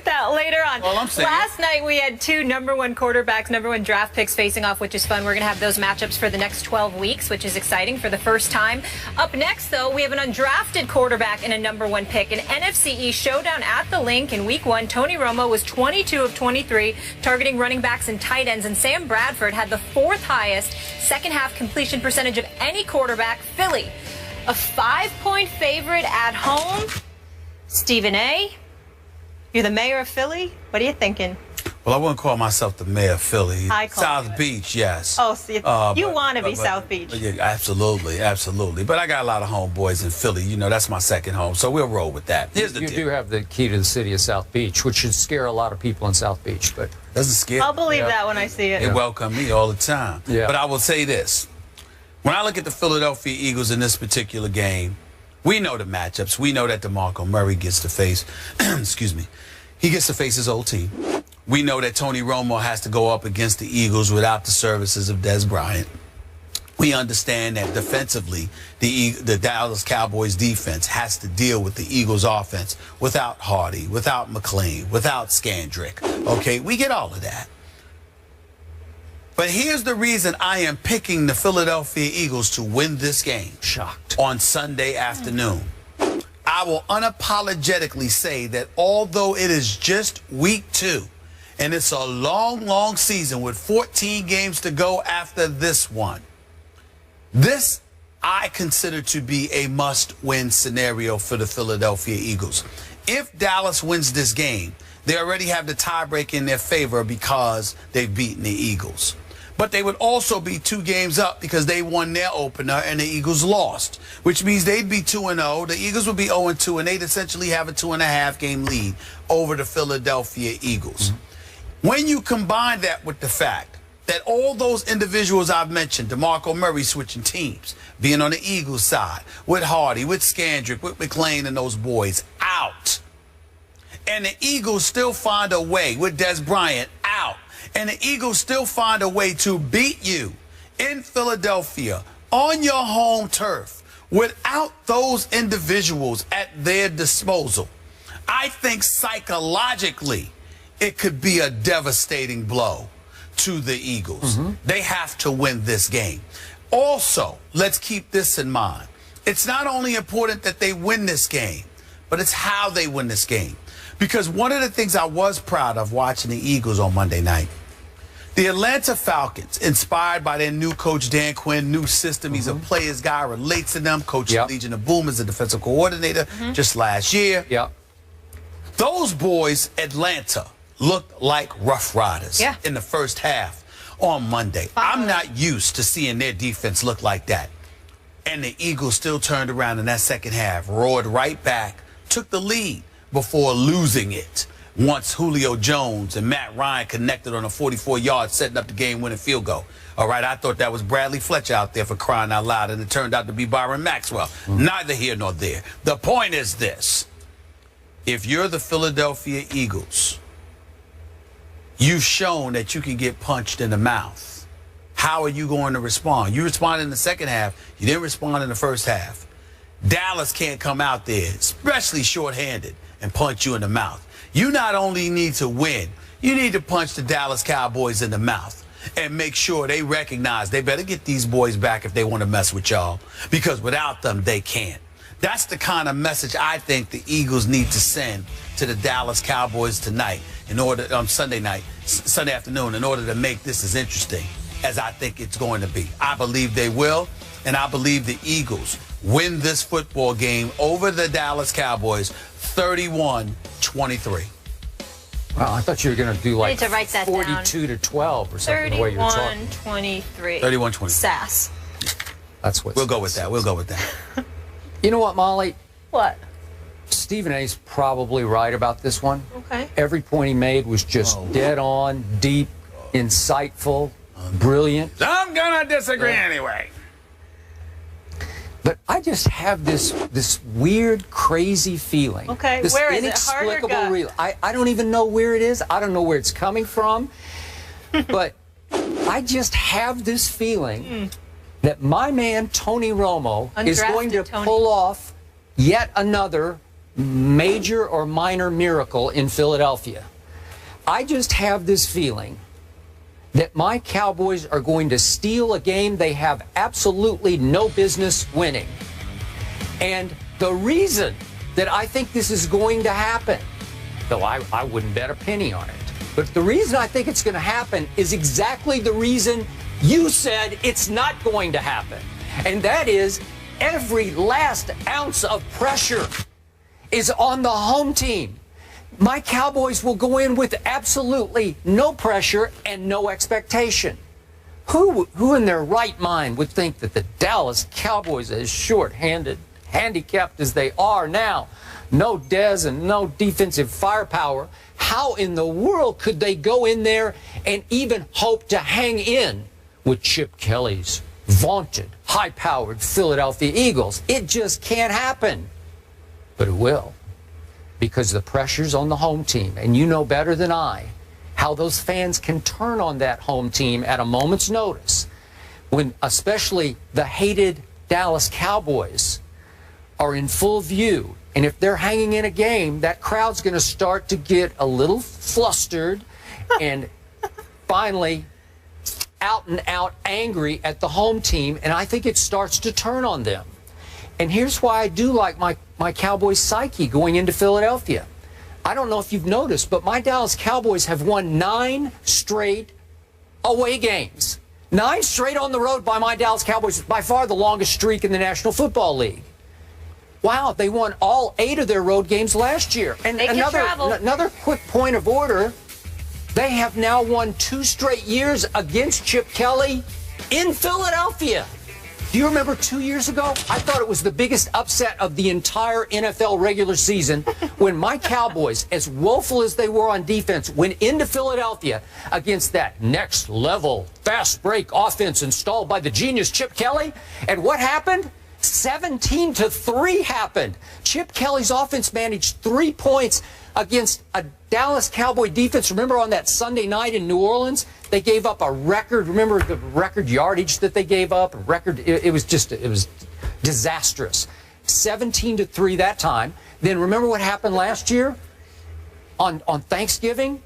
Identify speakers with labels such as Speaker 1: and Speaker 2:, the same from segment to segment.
Speaker 1: at that later on.
Speaker 2: Well, I'm saying.
Speaker 1: Last night we had two #1 quarterbacks, #1 draft picks facing off, which is fun. We're going to have those matchups for the next 12 weeks, which is exciting for the first time. Up next, though, we have an undrafted quarterback and a #1 pick. An NFC East showdown at the Link in Week 1. Tony Romo was 22 of 23, targeting running backs and tight ends, and Sam Bradford had the 4th highest second-half completion percentage of any quarterback. Philly, a 5-point favorite at home. Stephen A., you're the mayor of Philly. What are you thinking?
Speaker 2: Well, I wouldn't call myself the mayor of Philly. South Beach, yes.
Speaker 1: Oh, see, you want to be South Beach.
Speaker 2: Yeah, absolutely, absolutely. But I got a lot of homeboys in Philly. You know, that's my second home, so we'll roll with that. Here's the deal.
Speaker 3: You do have the key to the city of South Beach, which should scare a lot of people in South Beach, but
Speaker 2: doesn't scare.
Speaker 1: I'll believe that when I see it.
Speaker 2: They welcome me all the time.
Speaker 3: Yeah.
Speaker 2: But I will say this. When I look at the Philadelphia Eagles in this particular game, we know the matchups. We know that DeMarco Murray gets to face, excuse me, he gets to face his old team. We know that Tony Romo has to go up against the Eagles without the services of Dez Bryant. We understand that defensively, the Dallas Cowboys defense has to deal with the Eagles offense without Hardy, without McLean, without Scandrick. Okay, we get all of that. But here's the reason I am picking the Philadelphia Eagles to win this game.
Speaker 3: Shocked.
Speaker 2: On Sunday afternoon. I will unapologetically say that although it is just week 2, and it's a long, long season with 14 games to go after this one, this I consider to be a must-win scenario for the Philadelphia Eagles. If Dallas wins this game, they already have the tiebreak in their favor because they've beaten the Eagles. But they would also be 2 games up because they won their opener and the Eagles lost, which means they'd be 2-0. The Eagles would be 0-2, and they'd essentially have a 2.5-game lead over the Philadelphia Eagles. Mm-hmm. When you combine that with the fact that all those individuals I've mentioned, DeMarco Murray switching teams, being on the Eagles side, with Hardy, with Scandrick, with McLean and those boys out, and the Eagles still find a way with Dez Bryant out, and the Eagles still find a way to beat you in Philadelphia on your home turf without those individuals at their disposal, I think psychologically it could be a devastating blow to the Eagles. Mm-hmm. They have to win this game. Also, let's keep this in mind. It's not only important that they win this game, but it's how they win this game. Because one of the things I was proud of watching the Eagles on Monday night, the Atlanta Falcons, inspired by their new coach, Dan Quinn, new system. He's a player's guy, relates to them. Coach Legion of Boom is a defensive coordinator just last year. Those boys, Atlanta, looked like Rough Riders in the first half on Monday. I'm not used to seeing their defense look like that. And the Eagles still turned around in that second half, roared right back, took the lead before losing it once Julio Jones and Matt Ryan connected on a 44-yard, setting up the game-winning field goal. All right, I thought that was Bradley Fletcher out there for crying out loud, and it turned out to be Byron Maxwell. Neither here nor there. The point is this. If you're the Philadelphia Eagles, you've shown that you can get punched in the mouth. How are you going to respond? You responded in the second half. You didn't respond in the first half. Dallas can't come out there, especially shorthanded, and punch you in the mouth. You not only need to win, you need to punch the Dallas Cowboys in the mouth and make sure they recognize they better get these boys back if they want to mess with y'all, because without them, they can't. That's the kind of message I think the Eagles need to send to the Dallas Cowboys tonight, in order Sunday afternoon, in order to make this as interesting as I think it's going to be. I believe they will, and I believe the Eagles win this football game over the Dallas Cowboys 31-23.
Speaker 3: Wow, I thought you were going to do like
Speaker 1: 42-12
Speaker 3: or something, the way you were talking.
Speaker 1: 31-23.
Speaker 2: 31-23.
Speaker 1: Sass.
Speaker 3: That's what.
Speaker 2: We'll go with that. We'll go with that.
Speaker 3: You know what, Molly?
Speaker 1: What?
Speaker 3: Stephen A's probably right about this one.
Speaker 1: Okay.
Speaker 3: Every point he made was just dead on, deep, insightful, brilliant.
Speaker 2: I'm going to disagree anyway.
Speaker 3: But I just have this weird, crazy feeling.
Speaker 1: Okay,
Speaker 3: this
Speaker 1: where is it? Heart or gut?
Speaker 3: I don't even know where it is. I don't know where it's coming from. But I just have this feeling that my man, Tony Romo, is going to pull off yet another major or minor miracle in Philadelphia. I just have this feeling that my Cowboys are going to steal a game they have absolutely no business winning. And the reason that I think this is going to happen, though I wouldn't bet a penny on it, but the reason I think it's going to happen is exactly the reason you said it's not going to happen. And that is every last ounce of pressure is on the home team. My Cowboys will go in with absolutely no pressure and no expectation. Who in their right mind would think that the Dallas Cowboys, as short-handed, handicapped as they are now, no Dez and no defensive firepower, how in the world could they go in there and even hope to hang in with Chip Kelly's vaunted, high-powered Philadelphia Eagles? It just can't happen. But it will, because the pressure's on the home team. And you know better than I how those fans can turn on that home team at a moment's notice, when especially the hated Dallas Cowboys are in full view. And if they're hanging in a game, that crowd's going to start to get a little flustered and finally out and out angry at the home team. And I think it starts to turn on them. And here's why I do like my Cowboys psyche going into Philadelphia. I don't know if you've noticed, but my Dallas Cowboys have won 9 straight away games. 9 straight on the road by my Dallas Cowboys, by far the longest streak in the National Football League. Wow, they won all 8 of their road games last year. And another quick point of order, they have now won 2 straight years against Chip Kelly in Philadelphia. Do you remember 2 years ago? I thought it was the biggest upset of the entire NFL regular season when my Cowboys, as woeful as they were on defense, went into Philadelphia against that next level fast break offense installed by the genius Chip Kelly. And what happened? 17-3 happened. Chip Kelly's offense managed 3 points against a Dallas Cowboy defense. Remember on that Sunday night in New Orleans, they gave up a record. Remember the record yardage that they gave up? It was disastrous. 17-3 that time. Then remember what happened last year on Thanksgiving?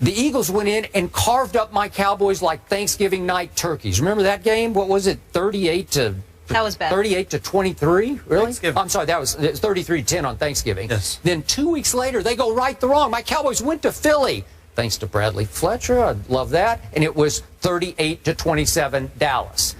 Speaker 3: The Eagles went in and carved up my Cowboys like Thanksgiving night turkeys. Remember that game? What was it? 38-23, really? I'm sorry, it was 33-10 on Thanksgiving. Yes. Then 2 weeks later, they go right the wrong. My Cowboys went to Philly, thanks to Bradley Fletcher. I love that. And it was 38-27 Dallas.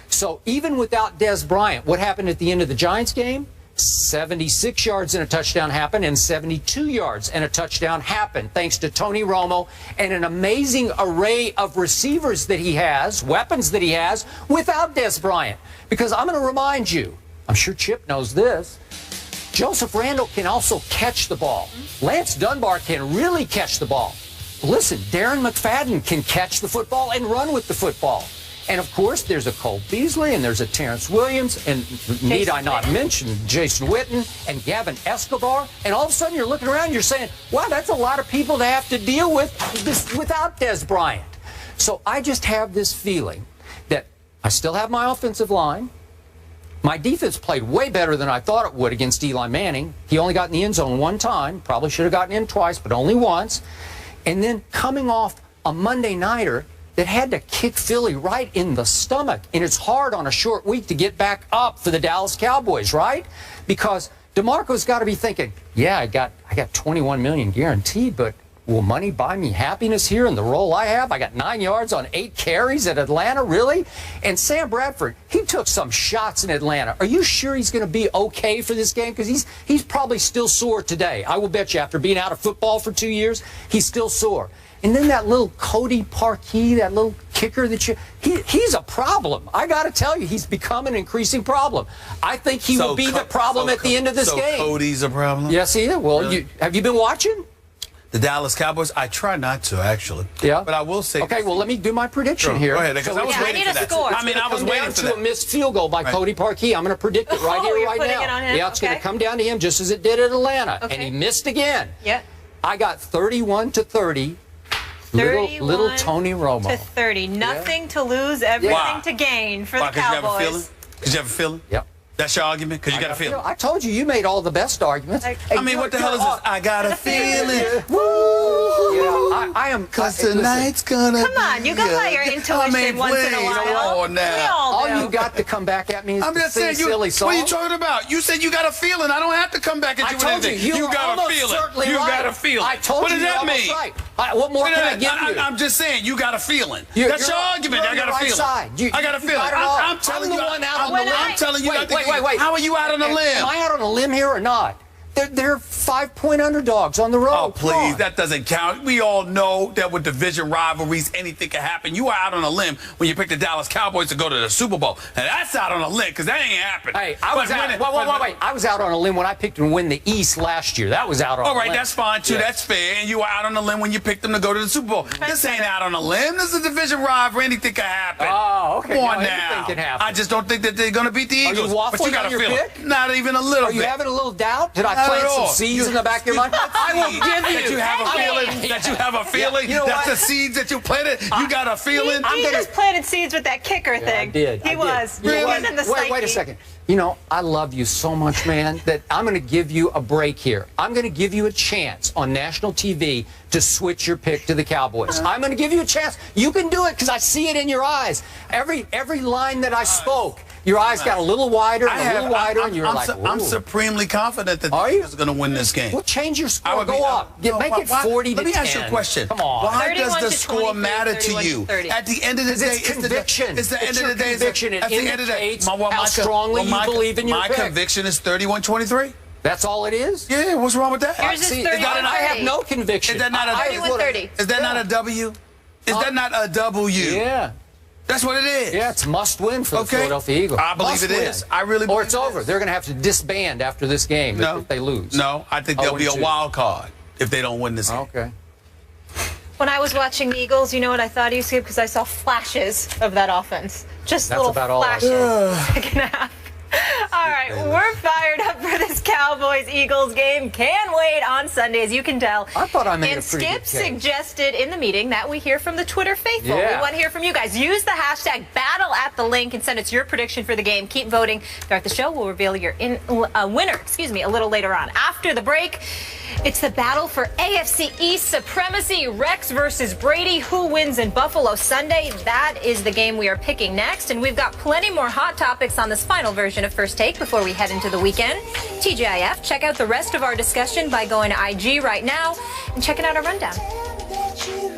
Speaker 3: So even without Dez Bryant, what happened at the end of the Giants game? 76 yards and a touchdown happened, and 72 yards and a touchdown happened, thanks to Tony Romo and an amazing array of receivers that he has, weapons that he has, without Dez Bryant. Because I'm going to remind you, I'm sure Chip knows this, Joseph Randle can also catch the ball. Lance Dunbar can really catch the ball. Listen, Darren McFadden can catch the football and run with the football. And, of course, there's a Cole Beasley, and there's a Terrence Williams, and need I not mention Jason Witten and Gavin Escobar. And all of a sudden you're looking around and you're saying, wow, that's a lot of people to have to deal with this without Dez Bryant. So I just have this feeling that I still have my offensive line. My defense played way better than I thought it would against Eli Manning. He only got in the end zone 1 time. Probably should have gotten in twice, but only once. And then coming off a Monday nighter that had to kick Philly right in the stomach. And it's hard on a short week to get back up for the Dallas Cowboys, right? Because DeMarco's got to be thinking, yeah, I got $21 million guaranteed, but will money buy me happiness here in the role I have? I got 9 yards on 8 carries at Atlanta, really? And Sam Bradford, he took some shots in Atlanta. Are you sure he's going to be okay for this game? Because he's probably still sore today. I will bet you after being out of football for 2 years, he's still sore. And then that little Cody Parkey, that little kicker that he's a problem. I got to tell you, he's become an increasing problem. I think he will be the problem at the end of this game.
Speaker 2: So Cody's a problem?
Speaker 3: Yes, he is. Well, really? Have you been watching
Speaker 2: the Dallas Cowboys? I try not to, actually.
Speaker 3: Yeah.
Speaker 2: But I will say.
Speaker 3: Okay, well, let me do my prediction here.
Speaker 2: Go ahead, because I was waiting for that.
Speaker 1: Score.
Speaker 2: I mean, I was waiting for that.
Speaker 3: To a missed field goal by Cody Parkey. I'm going to predict it right here, right now.
Speaker 1: It on him?
Speaker 3: Yeah, it's going to come down to him just as it did at Atlanta. And he missed again.
Speaker 1: Yeah.
Speaker 3: I got 31-30. Little Tony Romo.
Speaker 1: To 30. Nothing to lose, everything to gain for the Cowboys.
Speaker 2: Because you have a feeling?
Speaker 3: Yep.
Speaker 2: That's your argument? Because you got a feeling.
Speaker 3: I told you made all the best arguments.
Speaker 2: I mean, what the hell is this? I got a feeling.
Speaker 3: Woo! Yeah, I am.
Speaker 2: Because tonight's gonna
Speaker 1: Come on, you gotta let your intuition once in a while.
Speaker 2: Come on now.
Speaker 1: We all do.
Speaker 3: All you got to come back at me is
Speaker 2: I'm
Speaker 3: to
Speaker 2: just
Speaker 3: sing
Speaker 2: saying,
Speaker 3: silly songs.
Speaker 2: what are you talking about? You said you got a feeling. I don't have to come back at you
Speaker 3: I
Speaker 2: with
Speaker 3: told
Speaker 2: anything.
Speaker 3: you
Speaker 2: got a
Speaker 3: almost
Speaker 2: feeling.
Speaker 3: certainly
Speaker 2: You
Speaker 3: right.
Speaker 2: got a feeling.
Speaker 3: I told
Speaker 2: what
Speaker 3: you
Speaker 2: does that
Speaker 3: you're almost
Speaker 2: mean?
Speaker 3: right. What more can I give you?
Speaker 2: I'm just saying, you got a feeling.
Speaker 3: You're
Speaker 2: That's your argument.
Speaker 3: you're
Speaker 2: I got
Speaker 3: on
Speaker 2: a
Speaker 3: the
Speaker 2: feeling.
Speaker 3: right side.
Speaker 2: I got a feeling.
Speaker 3: got it all.
Speaker 2: I'm telling
Speaker 3: I'm
Speaker 2: you.
Speaker 3: the one out on the limb.
Speaker 2: I'm telling you.
Speaker 3: Wait.
Speaker 2: How are you out on a limb?
Speaker 3: Am I out on a limb here or not? They're 5-point underdogs on the road.
Speaker 2: Oh, please, that doesn't count. We all know that with division rivalries, anything can happen. You are out on a limb when you pick the Dallas Cowboys to go to the Super Bowl. And that's out on a limb because that ain't happening.
Speaker 3: Hey, I was out. Wait. I was out on a limb when I picked them to win the East last year. That was out on a limb.
Speaker 2: All right, that's fine, too.
Speaker 3: Yeah.
Speaker 2: That's fair. And you were out on a limb when you picked them to go to the Super Bowl. This ain't out on a limb. This is a division rivalry. Anything can happen.
Speaker 3: Oh, okay.
Speaker 2: Come on
Speaker 3: No,
Speaker 2: now.
Speaker 3: anything can happen.
Speaker 2: I just don't think that they're going to beat the Eagles.
Speaker 3: you waffling
Speaker 2: but you got
Speaker 3: on
Speaker 2: a
Speaker 3: your
Speaker 2: feeling.
Speaker 3: pick?
Speaker 2: Not even a little
Speaker 3: Are you
Speaker 2: bit.
Speaker 3: having a little doubt? Did I
Speaker 2: Not
Speaker 3: plant
Speaker 2: at
Speaker 3: some
Speaker 2: all.
Speaker 3: seeds in the back of your mind? I will give you.
Speaker 2: That you have a feeling.
Speaker 1: Hey.
Speaker 2: That you have a feeling.
Speaker 3: You know
Speaker 2: That's
Speaker 3: what?
Speaker 2: the seeds that you planted. You got a feeling.
Speaker 1: He just planted seeds with that kicker thing.
Speaker 3: I did.
Speaker 1: He was.
Speaker 3: You know
Speaker 1: He
Speaker 3: what?
Speaker 1: was in the psyche.
Speaker 3: Wait a second. You know, I love you so much, man, that I'm going to give you a break here. I'm going to give you a chance on national TV to switch your pick to the Cowboys. I'm going to give you a chance. You can do it because I see it in your eyes. Every line that I spoke, your eyes got a little wider and a little wider, and you're like,
Speaker 2: I'm supremely confident that the Eagles are going to win this game.
Speaker 3: Well, change your
Speaker 2: I
Speaker 3: score.
Speaker 2: would
Speaker 3: Go
Speaker 2: be-
Speaker 3: up. Make it 40 to 10.
Speaker 2: Let me ask you a question.
Speaker 3: Come on.
Speaker 2: Why does
Speaker 1: 31
Speaker 2: the
Speaker 1: to
Speaker 2: score
Speaker 1: 23,
Speaker 2: matter to
Speaker 1: 31 to
Speaker 2: you?
Speaker 1: 30.
Speaker 2: At the end of the day,
Speaker 3: It's conviction.
Speaker 2: It's the end
Speaker 3: It's
Speaker 2: of
Speaker 3: your
Speaker 2: the day.
Speaker 3: conviction. It
Speaker 2: At the end of the day,
Speaker 3: indicates how strongly you believe in your
Speaker 2: my
Speaker 3: pick.
Speaker 2: conviction is 31-23.
Speaker 3: That's all it is?
Speaker 2: Yeah, what's wrong with that?
Speaker 1: Yours is
Speaker 3: See,
Speaker 1: 31-30.
Speaker 3: I have no conviction.
Speaker 2: Is that not a
Speaker 1: 31-30.
Speaker 2: Is that not a W? Is that not a W?
Speaker 3: Yeah.
Speaker 2: That's what it is.
Speaker 3: Yeah, it's must win for the
Speaker 2: Okay.
Speaker 3: Philadelphia Eagles.
Speaker 2: I believe
Speaker 3: Must
Speaker 2: it
Speaker 3: win.
Speaker 2: is. I really
Speaker 3: Or
Speaker 2: believe
Speaker 3: it's
Speaker 2: it
Speaker 3: over.
Speaker 2: is.
Speaker 3: They're going to have to disband after this game if they lose.
Speaker 2: No, I think there'll be a
Speaker 3: 0-2.
Speaker 2: wild card if they don't win this game.
Speaker 3: Okay.
Speaker 1: When I was watching the Eagles, you know what I thought, you see, because I saw flashes of that offense. Just
Speaker 3: That's
Speaker 1: little
Speaker 3: about all I
Speaker 1: flashes. Second half. All right, we're fired up for this Cowboys-Eagles game. Can't wait on Sunday, as you can tell.
Speaker 3: I thought I made
Speaker 1: and
Speaker 3: a pretty
Speaker 1: Skip
Speaker 3: good case.
Speaker 1: suggested in the meeting that we hear from the Twitter faithful.
Speaker 3: Yeah.
Speaker 1: We want to hear from you guys. Use the hashtag battle at the link and send us your prediction for the game. Keep voting throughout the show. We'll reveal your winner, a little later on. After the break, it's the battle for AFC East supremacy. Rex versus Brady. Who wins in Buffalo Sunday? That is the game we are picking next. And we've got plenty more hot topics on this final version of First Take before we head into the weekend. TGIF, check out the rest of our discussion by going to IG right now and checking out our rundown.